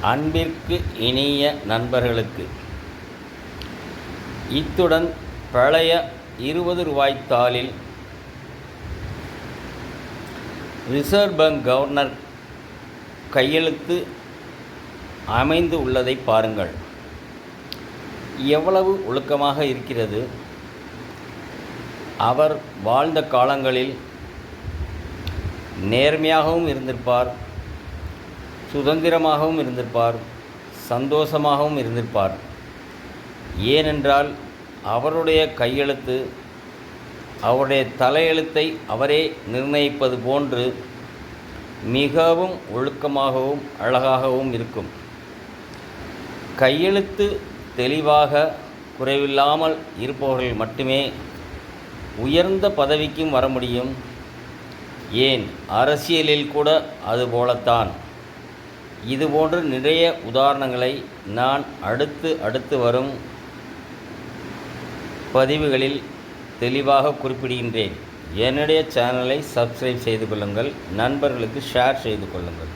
அன்பிற்கு இனிய நண்பர்களுக்கு இத்துடன் பழைய 20 ரூபாய் தாளில் ரிசர்வ் பேங்க் கவர்னர் கையெழுத்து அமைந்து உள்ளதை பாருங்கள். எவ்வளவு ஒழுக்கமாக இருக்கிறது. அவர் வாழ்ந்த காலங்களில் நேர்மையாகவும் இருந்திருப்பார், சுதந்திரமாகவும் இருந்திருப்பார், சந்தோஷமாகவும் இருந்திருப்பார். ஏனென்றால் அவருடைய கையெழுத்து அவருடைய தலையெழுத்தை அவரே நிர்ணயிப்பது போன்று மிகவும் ஒழுக்கமாகவும் அழகாகவும் இருக்கும். கையெழுத்து தெளிவாக குறைவில்லாமல் இருப்பவர்கள் மட்டுமே உயர்ந்த பதவிக்கும் வர முடியும். ஏன், அரசியலில் கூட அதுபோலத்தான். இதுபோன்ற நிறைய உதாரணங்களை நான் அடுத்து வரும் பதிவுகளில் தெளிவாக குறிப்பிடுகின்றேன். என்னுடைய சேனலை சப்ஸ்கிரைப் செய்து கொள்ளுங்கள், நண்பர்களுக்கு ஷேர் செய்து கொள்ளுங்கள்.